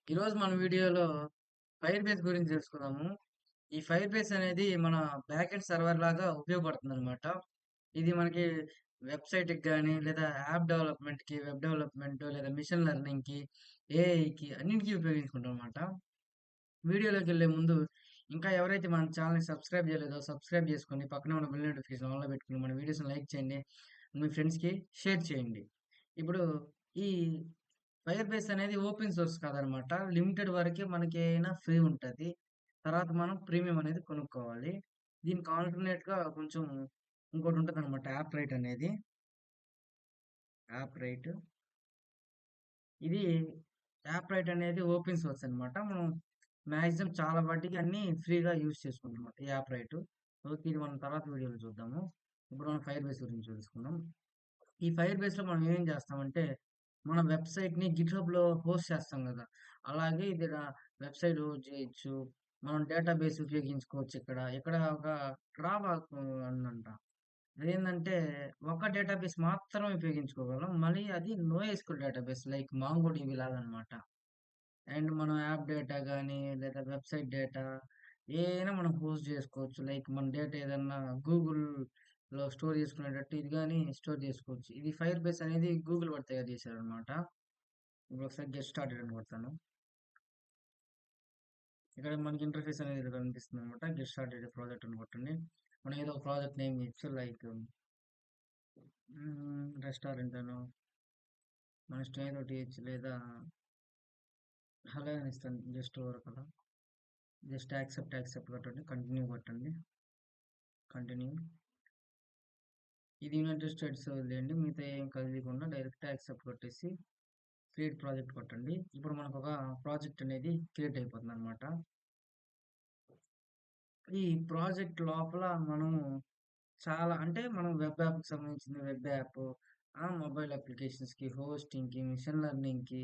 ఈరోజు మన వీడియోలో ఫైర్‌బేస్ గురించి తెలుసుకుందాము. ఈ ఫైర్‌బేస్ అనేది మన బ్యాకెండ్ సర్వర్ లాగా ఉపయోగపడుతుందనమాట. ఇది మనకి వెబ్‌సైట్‌కి గాని, లేదా యాప్ డెవలప్‌మెంట్‌కి, వెబ్ డెవలప్‌మెంట్ లేదా మిషన్ లెర్నింగ్‌కి, ఏఐకి అన్నిటికి ఉపయోగించుకుంటామనమాట. వీడియోలోకెళ్ళే ముందు ఇంకా ఎవరైతే మన ఛానెల్‌ని సబ్స్క్రైబ్ చేయలేదో సబ్స్క్రైబ్ చేసుకొని, పక్కనే ఉన్న బెల్ నోటిఫికేషన్ ఆన్‌లో పెట్టుకొని, మన వీడియోస్‌ని లైక్ చేయండి. మీ ఫ్రెండ్స్‌కి షేర్ చేయండి. ఇప్పుడు ఈ ఫైర్ బేస్ అనేది ఓపెన్ సోర్స్ కాదనమాట. లిమిటెడ్ వరకే మనకేనా ఫ్రీ ఉంటది. తర్వాత మనం ప్రీమియం అనేది కొనుక్కోవాలి. దీనికి ఆల్టర్‌నేట్‌గా కొంచెం ఇంకోటుంటదనమాట యాప్ రైట్ అనేది. App right. ఇది యాప్ రైట్ అనేది ఓపెన్ సోర్స్ అనమాట. మనం మాక్సిమం చాలా వాటికి అన్నీ ఫ్రీగా యూజ్ చేసుకుంటామన్నమాట ఈ యాప్ రైట్. ఓకే. ఇది మనం తర్వాత వీడియోలో చూద్దాము. ఇప్పుడు మనం ఫైర్ బేస్ గురించి తెలుసుకుందాం. ఈ ఫైర్ బేస్‌లో మనం ఏం చేస్తామంటే, మన వెబ్‌సైట్‌ని గిట్‌హబ్‌లో హోస్ట్ చేస్తాం గదా! అలాగే ఇది వెబ్‌సైట్ హోస్ట్ చేయొచ్చు. మనం డేటాబేస్ ఉపయోగించుకోవచ్చు ఇక్కడ. ఇక్కడ ఒక డ్రాబ్యాక్ ఉందంట. అదేందంటే, ఒక డేటాబేస్ మాత్రమే ఉపయోగించుకోగలం. మళ్ళీ అది నోఎస్‌క్యూఎల్ డేటాబేస్ లైక్ మాంగోడిబి లాగనమాట. అండ్ మనం యాప్ డేటా గానీ, లేదా వెబ్‌సైట్ డేటా ఏదైనా మనం హోస్ట్ జేసుకోవచ్చు. లైక్ మన డేటా ఏదన్నా గూగుల్‌లో స్టోర్ చేసుకునేటట్టు ఇది గానీ స్టోర్ జేసుకోవచ్చు. ఇది ఫైర్ బేస్ అనేది గూగుల్ వాడు తయారు చేశారనమాట. ఇప్పుడు ఒకసారి గెట్ స్టార్టెడ్ అని కొడతాను. ఇక్కడ మనకి ఇంటర్ఫేస్ అనేది ఇలా కనిపిస్తుందనమాట. గెట్ స్టార్టెడ్ ప్రాజెక్ట్ అని కొట్టండి. మనం ఏదో ఒక ప్రాజెక్ట్ నేమ్ ఇయొచ్చు. లైక్ రెస్టారెంట్ అనో మన ఇష్టం ఏదో ఒకటి ఇయొచ్చు. లేదా హలో అని ఇస్తాను జస్ట్ ఊరకలా. జస్ట్ యాక్సెప్ట్ కొట్టండి. కంటిన్యూ కొట్టండి. కంటిన్యూ. ఇది యునైటెడ్ స్టేట్స్ వదిలేయండి. మిగతా ఏం కదిలీకుండా డైరెక్ట్ యాక్సెప్ట్ కొట్టేసి క్రియేట్ ప్రాజెక్ట్ కొట్టండి. ఇప్పుడు మనకు ఒక ప్రాజెక్ట్ అనేది క్రియేట్ అయిపోతుందన్నమాట. ఈ ప్రాజెక్ట్ లోపల మనము చాలా అంటే మనం వెబ్ యాప్‌కి సంబంధించిన వెబ్ యాప్, మొబైల్ అప్లికేషన్స్‌కి, హోస్టింగ్‌కి, మిషన్ లెర్నింగ్‌కి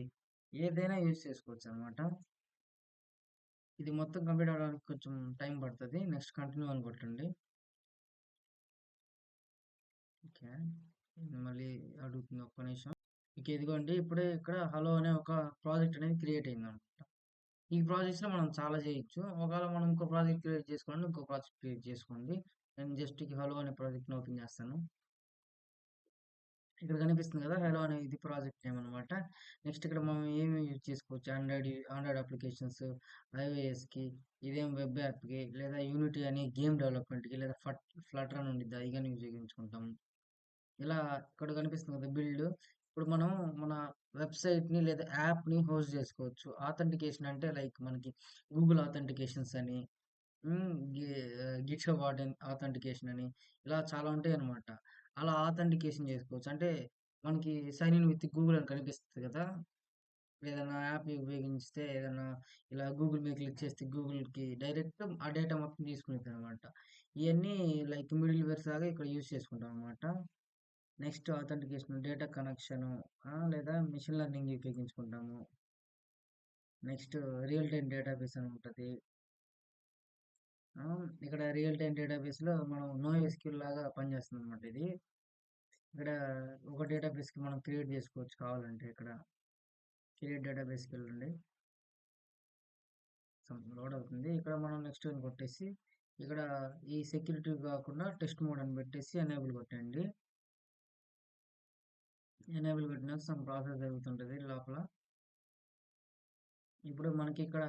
ఏదైనా యూజ్ చేసుకోవచ్చనమాట. ఇది మొత్తం కంప్లీట్ అవ్వడానికి కొంచెం టైం పడతది. నెక్స్ట్ కంటిన్యూ అని కొట్టండి. ఓకే. మళ్ళీ అడుగుతుంది ఒక్క నిమిషం. ఇక ఇదిగోండి ఇప్పుడే ఇక్కడ హలో అనే ఒక ప్రాజెక్ట్ అనేది క్రియేట్ అయిందనమాట. ఈ ప్రాజెక్ట్స్‌లో మనం చాలా చేయొచ్చు. ఒకవేళ మనం ఇంకో ప్రాజెక్ట్ క్రియేట్ చేసుకోవాలంటే ఇంకో ప్రాజెక్ట్ క్రియేట్ చేసుకోండి. నేను జస్ట్ ఈ హలో అనే ప్రాజెక్ట్‌ని ఓపెన్ చేస్తాను. ఇక్కడ కనిపిస్తుంది కదా! హలో అనే ఇది ప్రాజెక్ట్ నేమ్ అనమాట. నెక్స్ట్ ఇక్కడ మనం ఏమి యూజ్ చేసుకోవచ్చు ఆండ్రాయిడ్ అప్లికేషన్స్, ఐఓఎస్‌కి, ఇదేం వెబ్ యాప్‌కి లేదా యూనిటీ అని గేమ్ డెవలప్‌మెంట్‌కి లేదా ఫ్లటర్ అని ఉండిద్ది అయి గాని ఉపయోగించుకుంటాం. ఇలా ఇక్కడ కనిపిస్తుంది కదా! బిల్డ్. ఇప్పుడు మనం మన వెబ్‌సైట్‌ని లేదా యాప్‌ని హోస్ట్ చేసుకోవచ్చు. ఆథెంటికేషన్ అంటే లైక్ మనకి గూగుల్ ఆథెంటికేషన్స్ అని, హ్మ్. గిట్‌హబ్ ఆథెంటికేషన్ అని ఇలా చాలా ఉంటాయన్నమాట. అలా ఆథెంటికేషన్ చేసుకోవచ్చు. అంటే మనకి సైన్ ఇన్ విత్ గూగుల్ అని కనిపిస్తది కదా! ఏదైనా యాప్ ఉపయోగిస్తే ఏదైనా ఇలా గూగుల్ మీద క్లిక్ చేస్తే గూగుల్‌కి డైరెక్ట్ ఆ డేటా మొత్తం తీసుకునిద్దనమాట. ఇయన్నీ లైక్ మిడిల్ వేర్స్ లాగా ఇక్కడ యూజ్ చేసుకుంటాం అన్నమాట. నెక్స్ట్ ఆథెంటికేషన్, డేటా కనెక్షను, లేదా మెషిన్ లెర్నింగ్ ఉపయోగించుకుంటాము. నెక్స్ట్ రియల్ టైమ్ డేటాబేస్ అని ఉంటది. ఇక్కడ రియల్ టైమ్ డేటాబేస్‌లో మనం నోఎస్‌క్యూఎల్ లాగా పనిచేస్తుందన్నమాట ఇది. ఇక్కడ ఒక డేటాబేస్‌కి మనం క్రియేట్ చేసుకోవచ్చు కావాలంటే ఇక్కడ. క్రియేట్ డేటాబేస్‌కెళ్ళండి. లోడ్ అవుతుంది. ఇక్కడ మనం నెక్స్ట్ అని కొట్టేసి, ఇక్కడ ఈ సెక్యూరిటీ కాకుండా టెస్ట్ మోడ్ అని పెట్టేసి ఎనేబుల్ కొట్టండి. ఎనేబుల్ కొట్టినాక సమ్ ప్రాసెస్ జరుగుతుంటది లోపల. ఇప్పుడు ఇక్కడ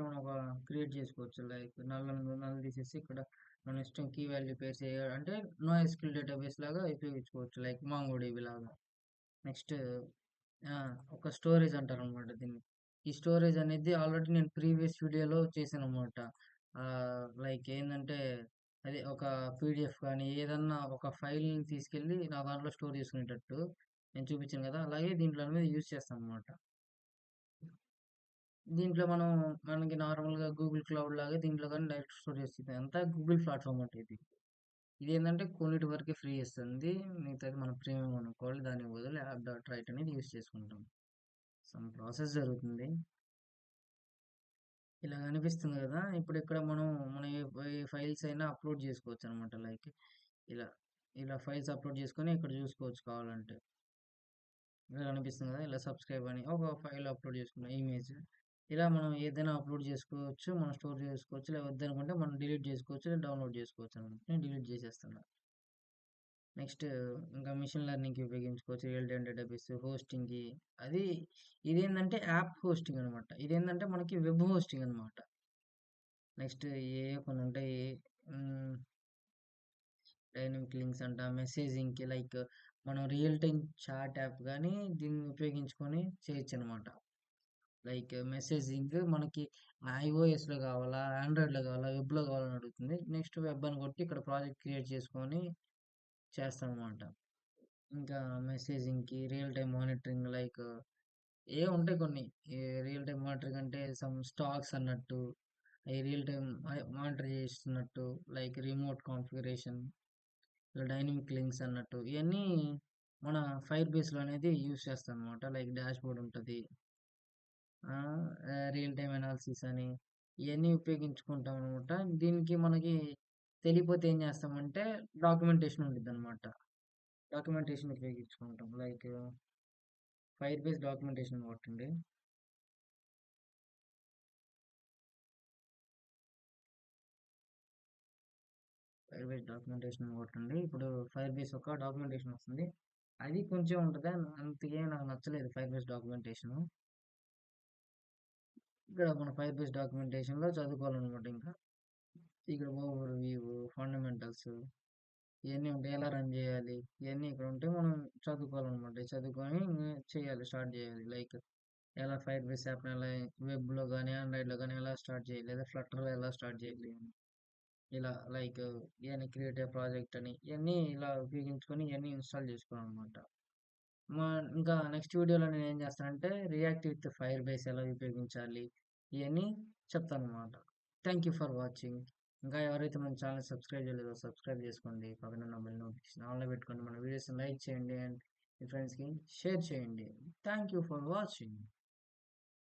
మనం ఒక క్రియేట్ చేసుకోవచ్చు. లైక్ నల్ తీసేసి ఇక్కడ మన ఇష్టం కీ వాల్యూ పేర్స్ అంటే నోఎస్క్యూఎల్ డేటాబేస్ లాగా ఉపయోగించుకోవచ్చు. లైక్ మాంగోడిబి లాగా. నెక్స్ట్ ఒక స్టోరేజ్ అంటారనమాట దీన్ని. ఈ స్టోరేజ్ అనేది ఆల్రెడీ నేను ప్రీవియస్ వీడియోలో చేశాననమాట. లైక్ ఏందంటే అదే ఒక పీడిఎఫ్ కానీ ఏదన్నా ఒక ఫైల్‌ని తీసుకెళ్ళి నా దాంట్లో స్టోర్ చేసుకునేటట్టు నేను చూపించాను కదా! అలాగే దీంట్లో అనేది యూజ్ చేస్తాననమాట. దీంట్లో మనకి నార్మల్‌గా గూగుల్ క్లౌడ్ లాగా దీంట్లో గాని డైరెక్ట్ స్టోర్ చేస్తది. అంతా గూగుల్ ప్లాట్‌ఫార్మ్ అంటే ఇది. ఇదేంటంటే కొన్నిటి వరకే ఫ్రీ ఇస్తుంది. మిగతాది మనం ప్రీమియం కొనుక్కోవాలి. దానికి బదులు యాప్ డాట్ రైట్ అనేది యూజ్ చేసుకుంటాం. సమ్ ప్రాసెస్ జరుగుతుంది. ఇలా కనిపిస్తుంది కదా! ఇప్పుడు ఇక్కడ మన ఏ ఫైల్స్ అయినా అప్‌లోడ్ చేసుకోవచ్చనమాట. లైక్ ఇలా, ఇలా ఫైల్స్ అప్‌లోడ్ చేసుకొని ఇక్కడ చూసుకోవచ్చు కావాలంటే. ఇలా కనిపిస్తుంది కదా! ఇలా సబ్‌స్క్రైబ్ అని ఒక ఫైల్ అప్‌లోడ్ చేసుకున్న ఇమేజ్. ఇలా మనం ఏదైనా అప్‌లోడ్ చేసుకోవచ్చు. మనం స్టోర్ చేసుకోవచ్చు. లేదా వద్దనుకుంటే మనం డిలీట్ చేసుకోవచ్చు. లేదా డౌన్‌లోడ్ చేసుకోవచ్చనమాట. నేను డిలీట్ చేసేస్తున్నా. నెక్స్ట్ ఇంకా మెషిన్ లెర్నింగ్‌కి ఉపయోగించుకోవచ్చు. రియల్ టైమ్ డేటాబేస్, హోస్టింగ్‌కి అది ఇదేందంటే యాప్ హోస్టింగ్ అనమాట. ఇదేందంటే మనకి వెబ్ హోస్టింగ్ అనమాట. నెక్స్ట్ కొన్ని ఉంటాయి. హ్మ్. డైనమిక్ లింక్స్ అంట, మెసేజింగ్‌కి లైక్ మనం రియల్ టైమ్ చాట్ యాప్ గాని దీన్ని ఉపయోగించుకొని చేయొచ్చనమాట. లైక్ మెసేజింగ్ మనకి ఐఓఎస్‌లో కావాలా? ఆండ్రాయిడ్‌లో కావాలా? వెబ్‌లో కావాలని అడుగుతుంది. నెక్స్ట్ వెబ్ అని కొట్టి ఇక్కడ ప్రాజెక్ట్ క్రియేట్ చేసుకొని చేస్తామనమాట. ఇంకా మెసేజింగ్‌కి రియల్ టైమ్ మానిటరింగ్ లైక్ ఉంటాయి కొన్ని. ఈ రియల్ టైమ్ మానిటరింగ్ అంటే సమ్ స్టాక్స్ అన్నట్టు, ఈ రియల్ టైమ్ మానిటర్ చేస్తున్నట్టు లైక్ రిమోట్ కాన్ఫిగరేషన్, ఇలా డైనమిక్ లింక్స్ అన్నట్టు ఇయన్నీ మన ఫైర్ బేస్‌లో అనేది యూజ్ చేస్తామనమాట. లైక్ డాష్‌బోర్డ్ ఉంటది. రియల్ టైమ్ అనాలిసిస్ అని ఇయన్నీ ఉపయోగించుకుంటాం అనమాట. దీనికి మనకి తెలియపోతే ఏం చేస్తామంటే డాక్యుమెంటేషన్ ఉండిద్దనమాట. డాక్యుమెంటేషన్ ఉపయోగించుకుంటాం. లైక్ ఫైర్ బేస్ డాక్యుమెంటేషన్ కొట్టండి. ఫైర్ బేస్ డాక్యుమెంటేషన్ కొట్టండి. ఇప్పుడు ఫైర్ బేస్ ఒక డాక్యుమెంటేషన్ వస్తుంది. అది కొంచెం ఉంటది. అంతకేం నాకు నచ్చలేదు ఫైర్ బేస్ డాక్యుమెంటేషను. ఇక్కడ మన ఫైర్ బేస్ డాక్యుమెంటేషన్‌లో చదువుకోవాలనమాట ఇంకా. ఇక్కడ ఓవర్ వ్యూ, ఫండమెంటల్స్ ఇయన్నీ ఉంటాయి. ఎలా రన్ జేయాలి? ఇయన్నీ ఇక్కడ ఉంటే మనం చదువుకోవాలనమాట. చదువుకొని చేయాలి. స్టార్ట్ జేయాలి. లైక్ ఎలా ఫైర్ బేస్ యాప్‌ని ఎలా వెబ్‌లో గాని, ఆండ్రాయిడ్‌లో గాని ఎలా స్టార్ట్ చేయాలి? లేదా ఫ్లటర్‌లో ఎలా స్టార్ట్ చేయాలి? ఇలా లైక్ ఇయన్నీ క్రియేట్ ఏ ప్రాజెక్ట్ అని ఇయన్నీ ఇలా ఉపయోగించుకొని ఇయన్నీ ఇన్‌స్టాల్ చేసుకోవాలనమాట. మా ఇంకా నెక్స్ట్ వీడియోలో నేనేం చేస్తానంటే రియాక్ట్ విత్ ఫైర్ బేస్ ఎలా ఉపయోగించాలి? ఇయన్నీ చెప్తాననమాట. Thank you for watching. ఇంకా ఎవరైతే మన ఛానెల్ సబ్స్క్రైబ్ చేయలేదో సబ్స్క్రైబ్ చేసుకోండి. పక్కనున్న బెల్ నోటిఫికేషన్ ఆన్‌లో పెట్టుకోండి. మన వీడియోస్‌ని లైక్ చేయండి అండ్ మీ ఫ్రెండ్స్‌కి షేర్ చేయండి. Thank you for watching.